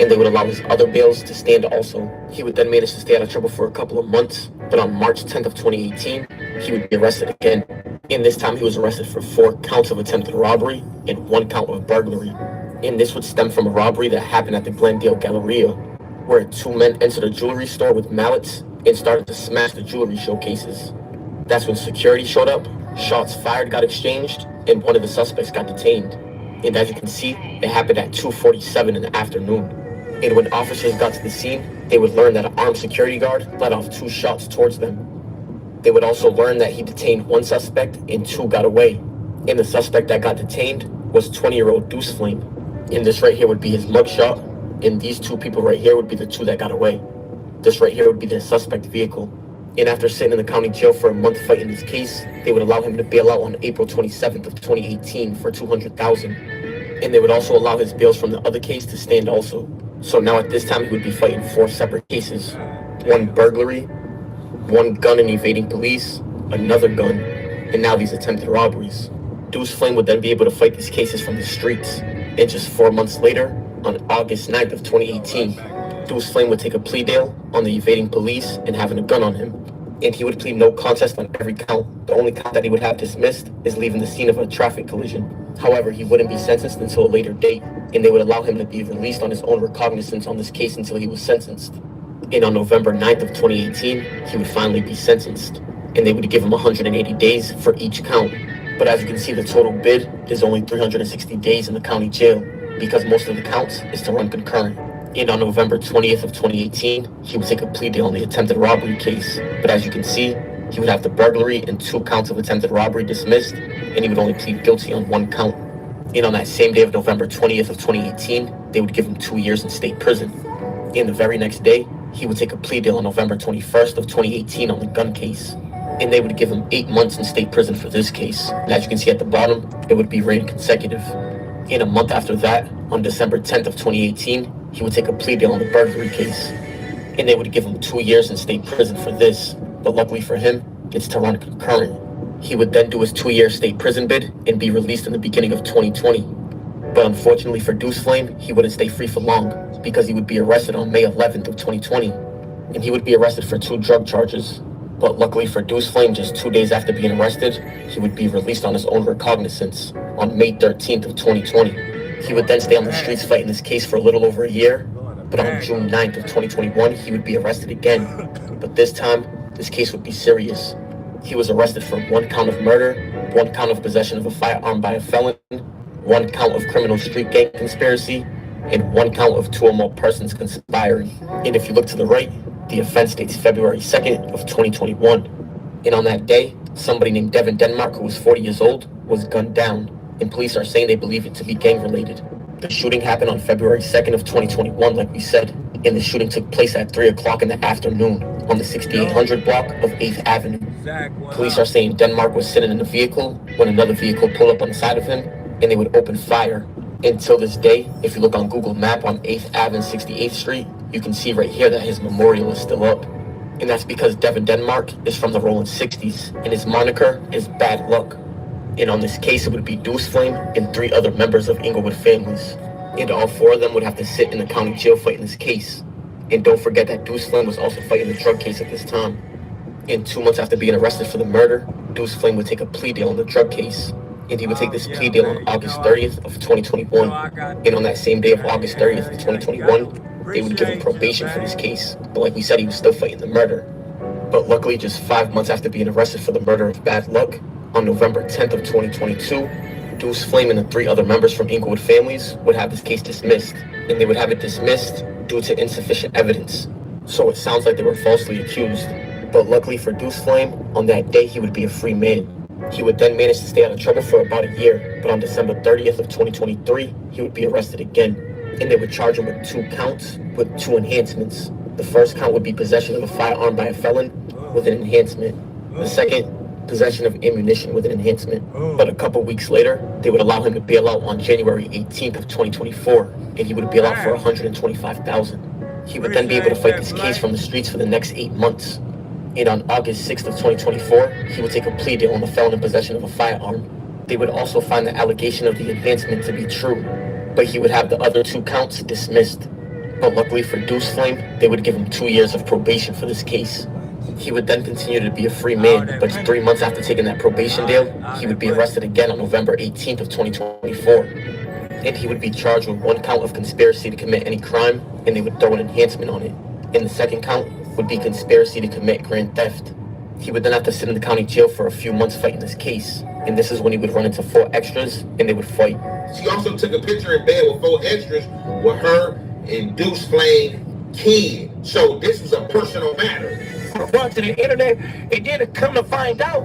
and they would allow his other bails to stand also. He would then manage to stay out of trouble for a couple of months, but on March 10th of 2018, he would be arrested again. And this time he was arrested for 4 counts of attempted robbery and 1 count of burglary. And this would stem from a robbery that happened at the Glendale Galleria, where 2 men entered a jewelry store with mallets and started to smash the jewelry showcases. That's when security showed up, shots fired got exchanged, and one of the suspects got detained. And as you can see, it happened at 2:47 in the afternoon. And when officers got to the scene, they would learn that an armed security guard let off 2 shots towards them. They would also learn that he detained 1 suspect and 2 got away. And the suspect that got detained was 20-year-old Deuce Flame. And this right here would be his mugshot, and these 2 people right here would be the 2 that got away. This right here would be the suspect vehicle. And after sitting in the county jail for a month fighting this case, they would allow him to bail out on April 27th of 2018 for $200,000. And they would also allow his bails from the other case to stand also. So now at this time, he would be fighting 4 separate cases. 1 burglary, 1 gun and evading police, another gun, and now these attempted robberies. Deuce Flame would then be able to fight these cases from the streets. And just 4 months later, on August 9th of 2018, Deuce Flame would take a plea deal on the evading police and having a gun on him. And he would plead no contest on every count. The only count that he would have dismissed is leaving the scene of a traffic collision. However, he wouldn't be sentenced until a later date, and they would allow him to be released on his own recognizance on this case until he was sentenced. And on November 9th of 2018, he would finally be sentenced, and they would give him 180 days for each count. But as you can see, the total bid is only 360 days in the county jail, because most of the counts is to run concurrent. And on November 20th of 2018, he would take a plea deal on the attempted robbery case. But as you can see, he would have the burglary and 2 counts of attempted robbery dismissed, and he would only plead guilty on 1 count. And on that same day of November 20th of 2018, they would give him 2 years in state prison. And the very next day, he would take a plea deal on November 21st of 2018 on the gun case. And they would give him 8 months in state prison for this case. And as you can see at the bottom, it would be rated consecutive. And a month after that, on December 10th of 2018, he would take a plea deal on the burglary case. And they would give him 2 years in state prison for this. But luckily for him, it's to run concurrent. He would then do his 2-year state prison bid and be released in the beginning of 2020. But unfortunately for Deuce Flame, he wouldn't stay free for long, because he would be arrested on May 11th of 2020. And he would be arrested for 2 drug charges. But luckily for Deuce Flame, just 2 days after being arrested, he would be released on his own recognizance on May 13th of 2020. He would then stay on the streets fighting this case for a little over a year, but on June 9th of 2021, he would be arrested again. But this time, this case would be serious. He was arrested for 1 count of murder, 1 count of possession of a firearm by a felon, 1 count of criminal street gang conspiracy, and 1 count of 2 or more persons conspiring. And if you look to the right, the offense dates February 2nd of 2021. And on that day, somebody named Devin Denmark, who was 40 years old, was gunned down, and police are saying they believe it to be gang-related. The shooting happened on February 2nd of 2021, like we said, and the shooting took place at 3 o'clock in the afternoon on the 6800 block of 8th Avenue. Police are saying Denmark was sitting in a vehicle when another vehicle pulled up on the side of him, and they would open fire. Until this day, if you look on Google Map on 8th Ave and 68th Street, you can see right here that his memorial is still up. And that's because Devin Denmark is from the rolling 60s, and his moniker is Bad Luck. And on this case, it would be Deuce Flame and 3 other members of Inglewood families. And all 4 of them would have to sit in the county jail fighting this case. And don't forget that Deuce Flame was also fighting the drug case at this time. And 2 months after being arrested for the murder, Deuce Flame would take a plea deal on the drug case. And he would take this plea deal on August 30th of 2021. And on that same day of August 30th of 2021, they would give him probation for this case. But like we said, he was still fighting the murder. But luckily, just 5 months after being arrested for the murder of Bad Luck, on November 10th of 2022, Deuce Flame and the 3 other members from Inglewood families would have this case dismissed. And they would have it dismissed due to insufficient evidence. So it sounds like they were falsely accused. But luckily for Deuce Flame, on that day he would be a free man. He would then manage to stay out of trouble for about a year, but on December 30th of 2023, he would be arrested again. And they would charge him with 2 counts with 2 enhancements. The first count would be possession of a firearm by a felon with an enhancement. The second, possession of ammunition with an enhancement. But a couple weeks later, they would allow him to bail out on January 18th of 2024, and he would bail out for $125,000. He would then be able to fight this case from the streets for the next 8 months. And on August 6th of 2024, he would take a plea deal on the felon in possession of a firearm. They would also find the allegation of the advancement to be true, but he would have the other 2 counts dismissed. But luckily for Deuce Flame, they would give him 2 years of probation for this case. He would then continue to be a free man, but 3 months after taking that probation deal, he would be arrested again on November 18th of 2024. And he would be charged with 1 count of conspiracy to commit any crime, and they would throw an enhancement on it. And the second count would be conspiracy to commit grand theft. He would then have to sit in the county jail for a few months fighting this case. And this is when he would run into 4 extras, and they would fight. She also took a picture in bed with 4 extras with her and Deuce Flame kid. So this was a personal matter. Run to the internet, and then to come to find out,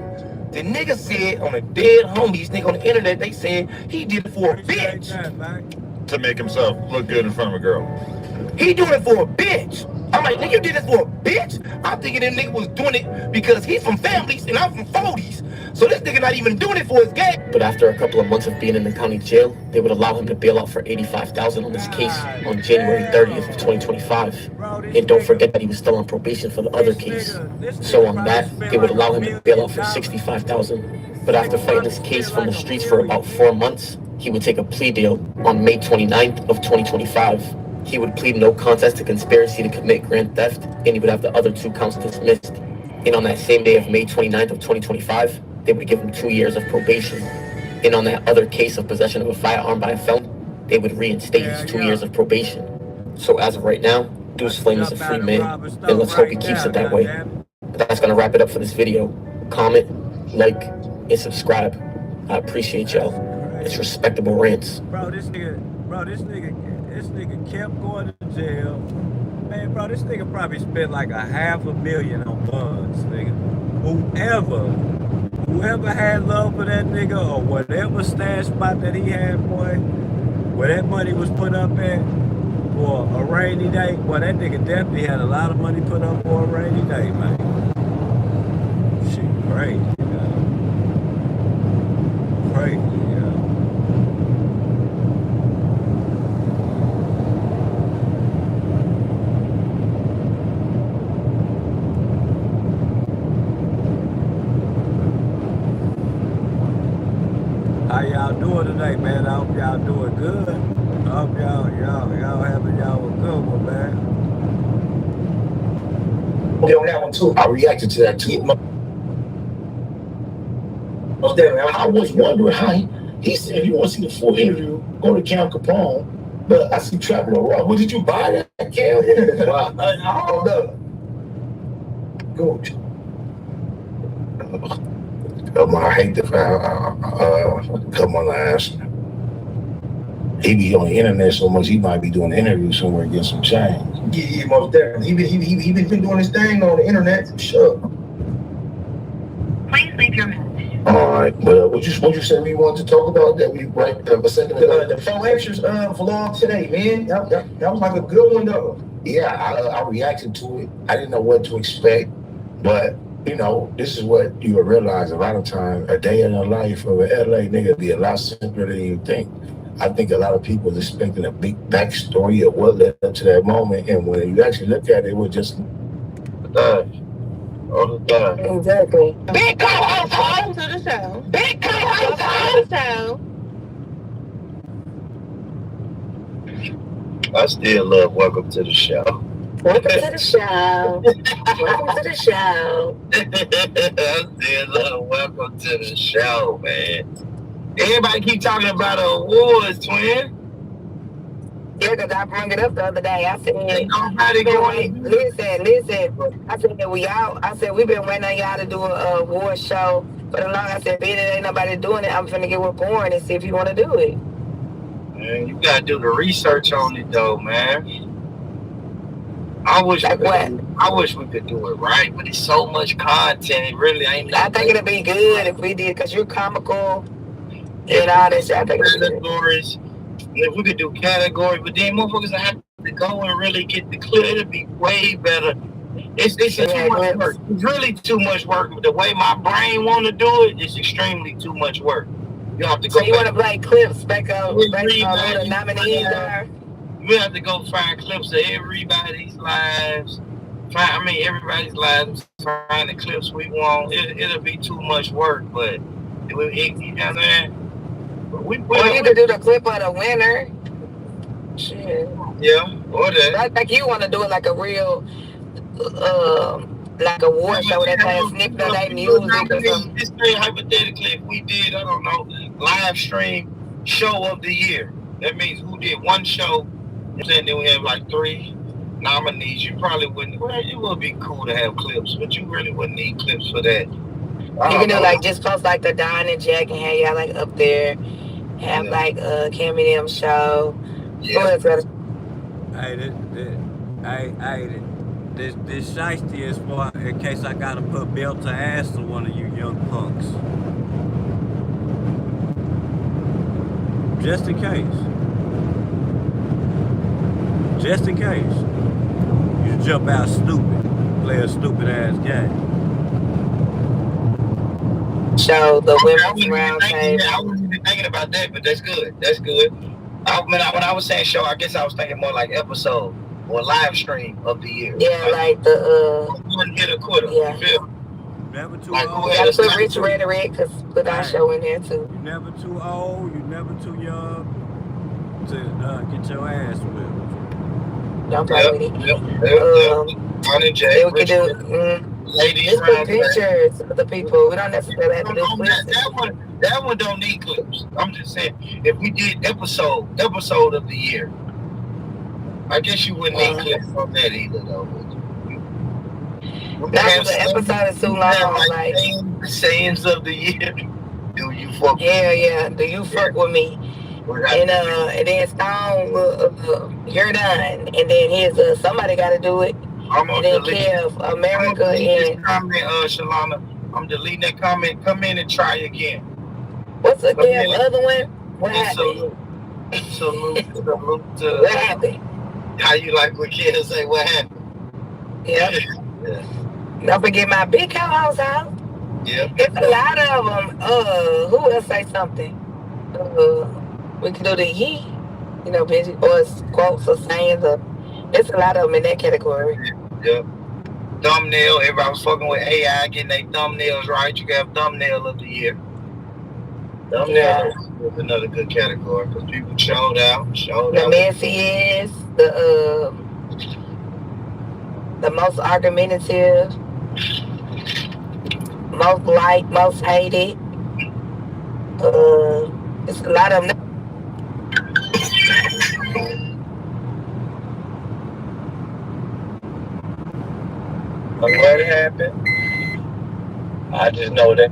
the nigga said on a dead homies nigga on the internet, they said he did it for a bitch. To make himself look good in front of a girl. He doing it for a bitch. I'm like, nigga, you did this for a bitch? I'm thinking that nigga was doing it because he's from families and I'm from 40s. So this nigga not even doing it for his gang. But after a couple of months of being in the county jail, they would allow him to bail out for $85,000 on this case on January 30th of 2025. And don't forget that he was still on probation for the other case. So on that, they would allow him to bail out for $65,000. But after fighting this case from the streets for about 4 months, he would take a plea deal on May 29th of 2025. He would plead no contest to conspiracy to commit grand theft, and he would have the other 2 counts dismissed. And on that same day of May 29th of 2025, they would give him 2 years of probation. And on that other case of possession of a firearm by a felon, they would reinstate his 2 years of probation. So as of right now, Deuce Flame is a free man, and let's hope he keeps it that way. But that's going to wrap it up for this video. Comment, like, and subscribe. I appreciate y'all. It's Respectable Rants. Bro, this nigga kept going to jail. Man, bro, this nigga probably spent like $500,000 on bugs, nigga. Whoever had love for that nigga or whatever stash spot that he had, boy, where that money was put up at for a rainy day, boy, that nigga definitely had a lot of money put up for a rainy day, man. Shit, crazy, man. Crazy, yeah. How y'all doing today, man? I hope y'all doing good. I hope y'all having y'all a good one, man. Okay, on that one too. I reacted to that too. I was wondering how he said if you want to see the full interview, go to Cam Capone. But I see Traveler Raw. What did you buy that, Cam? I don't know. Good. I hate the come on the ass. He be on the internet so much he might be doing an interview somewhere and get some change. Yeah, most definitely. He been doing his thing on the internet for sure. Please leave your message. All right, well, what you said we wanted to talk about that we right the 4 extras vlog today, man. That was like a good one though. Yeah, I reacted to it. I didn't know what to expect, but you know, this is what you will realize a lot of times. A day in the life of an LA nigga be a lot simpler than you think. I think a lot of people is expecting a big backstory of what led up to that moment, and when you actually look at it, it was just all the time. Exactly. Big co-host to the show. Big co-host to the show. I still love Welcome to the Show. Welcome to the show. Welcome to the show. I still love Welcome to the Show, man. Everybody keep talking about awards, twin. Yeah, because I brought it up the other day. I said, Listen. I said that we've been waiting on y'all to do a award show for the long. I said, being there ain't nobody doing it, I'm finna get with Born and see if you want to do it. Man, you gotta do the research on it though, man. I wish we could do it right, but it's so much content. It really ain't. I think it'd be good if we did, because you're comical and all this. I think it'd be good. Categories. If we could do categories, but then motherfuckers have to go and really get the clip. It'd be way better. It's too much work. It's really too much work. The way my brain want to do it, it's extremely too much work. You have to go. So you want to play clips back on who the nominees are? We have to go find clips of everybody's lives. Everybody's lives. Find the clips we want. It'll be too much work, but you know what I'm saying? Or you could do the clip of the winner. Shit. Yeah, or that. I think you want to do it like a real, like a war show where they play a snippet of their music or something. Just say hypothetically, if we did, I don't know, live stream show of the year. That means who did one show, and then we have like 3 nominees. You probably wouldn't. Well, it would be cool to have clips, but you really wouldn't need clips for that. You can do like just post like the Don and Jack and have y'all like up there. Have like a Cam and M show. Yeah. This shiesty is for in case I gotta put belt to ass to one of you young punks. Just in case. Just in case. You jump out stupid. Play a stupid ass game. Show the women's round table. I wasn't even thinking about that, but that's good. That's good. When I was saying show, I guess I was thinking more like episode or live stream of the year. Yeah, like the one hit a quarter. Yeah. You feel? Never too Like, old. You gotta put Rich Rhetoric, cause put our show in there too. You never too old. You never too young to get your ass whipped. Don't play with it. Don and Jack, Then we can do ladies just put round pictures of the people. We don't necessarily have to do clips. that one don't need clips. I'm just saying, if we did episode of the year, I guess you wouldn't need clips on that either, though. That's the episode is too long. Like sayings of the year. Do you fuck? Yeah. Do you fuck with me? And then Stone, you're done. And then here's somebody got to do it. I'm and then Kev, America, and comment, Shalana. I'm deleting that comment. Come in and try again. What's the other one? What happened? Salute. What happened? How you like what kids say? What happened? Yep. Don't forget my big co-host out. Yep. It's a lot of them. Who else say something? We can do the ye, Benji, or quotes or sayings. It's a lot of them in that category. Yep. Thumbnail. Everybody was fucking with AI, getting their thumbnails right. You can have thumbnail of the year. Thumbnail is another good category because people showed out. The messiest, the most argumentative, most liked, most hated. It's a lot of them. I'm glad it happened. I just know that.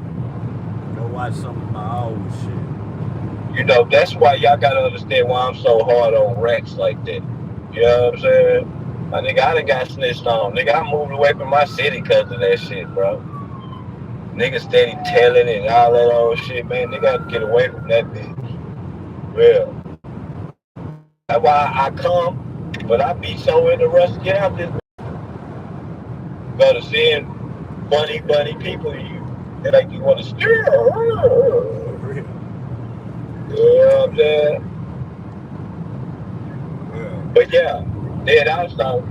Go watch some of my old shit. That's why y'all gotta understand why I'm so hard on rats like that. You know what I'm saying? My nigga, I done got snitched on. Nigga, I moved away from my city because of that shit, bro. Nigga steady telling and all that old shit, man. Nigga got to get away from that bitch. Real. That's why I come, but I be so in the rush to get out this. Go to seeing funny people they like you want to stir. You know what I'm saying? But yeah, then also,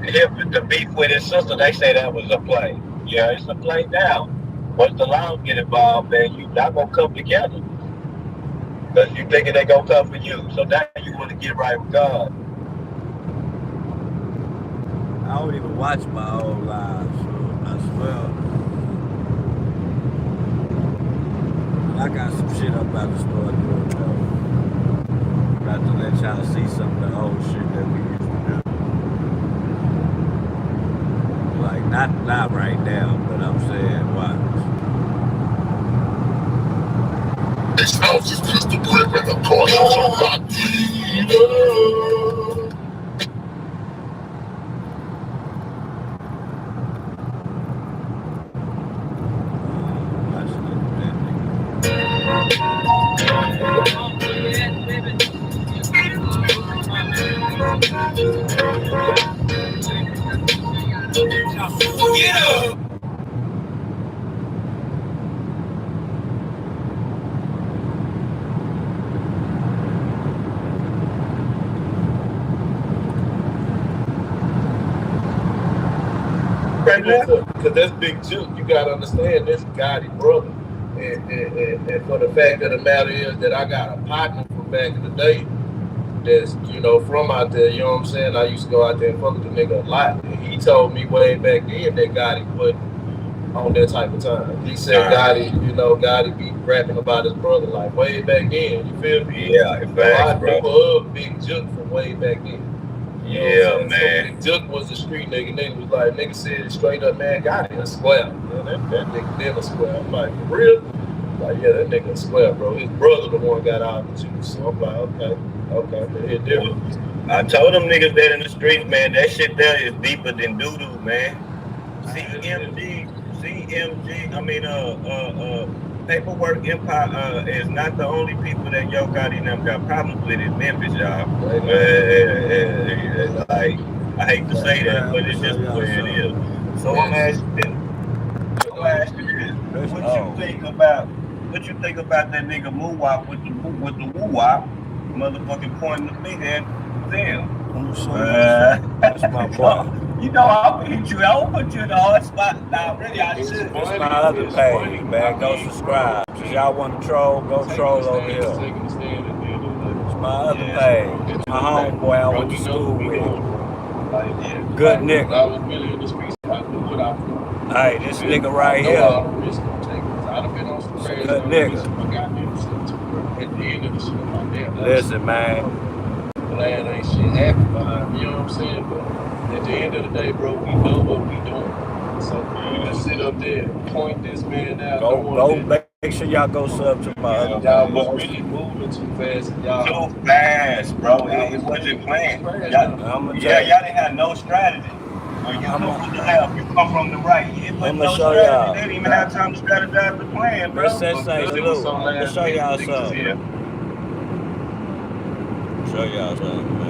the beef with his sister, they say that was a play. Yeah, it's a play now. Once the law get involved, man, you not gonna come together. Because you thinking they gonna come for you. So now you want to get right with God. I don't even watch my old lives, so I swear. I got some shit I'm about to start doing, though. Got to let y'all see some of the old shit that we used to do. Like, not right now, but I'm saying, watch. This house is just a brick with a cautious on God. Get up! Because that's big too. You gotta understand this Gotti brother. And for the fact of the matter is that I got a partner from back in the day that's, you know, from out there, you know what I'm saying? I used to go out there and fuck with the nigga a lot. And he told me way back then that Gotti put on that type of time. He said Gotti, you know, Gotti be rapping about his brother like way back then. You feel me? Yeah, So I knew of Big Jook from way back then. You know what I'm saying? So Big Jook was a street nigga. Nigga was like, nigga said straight up, man, Gotti a square. Man, that nigga been a square. I'm like, for real? Like, yeah, that nigga a square, bro. His brother the one got out of the juice. So I'm like, okay, hit different. I told them niggas that in the streets, man, that shit there is deeper than doo-doo, man. CMG, Paperwork Empire is not the only people that Yo Gotti and them got problems with in Memphis, y'all. Like, I hate to say that, but it's just the way it is. So I'm asking this. What you think about that nigga Moo-Wop with the woo-wop, motherfucking pointing the finger at them? That's my boy. You know, I'll hit you. I'll put you in the hard spot. Now, really, I should. It's my other page, man. Go subscribe. If y'all want to troll, go troll over here. It's my other page. It's my homeboy I went to school with. Good nigga. I was really in the streets. I knew what I was doing. Hey, this nigga right here. I'd have been on some crazy. Good nigga. At the end of the shit, I'm like, damn. Listen, man. Glad ain't shit happened behind me, you know what I'm saying? But at the end of the day, bro, we know what we doing. So you just sit up there and point this man out. Go make sure y'all go sub to my other. Y'all was really moving too fast. Y'all too fast, bro. It wasn't planned. Y'all didn't have no strategy. You come from the left, you come from the right. I'm gonna show y'all. They didn't even have time to strategize the plan, bro. I'm gonna show y'all something. Show y'all something.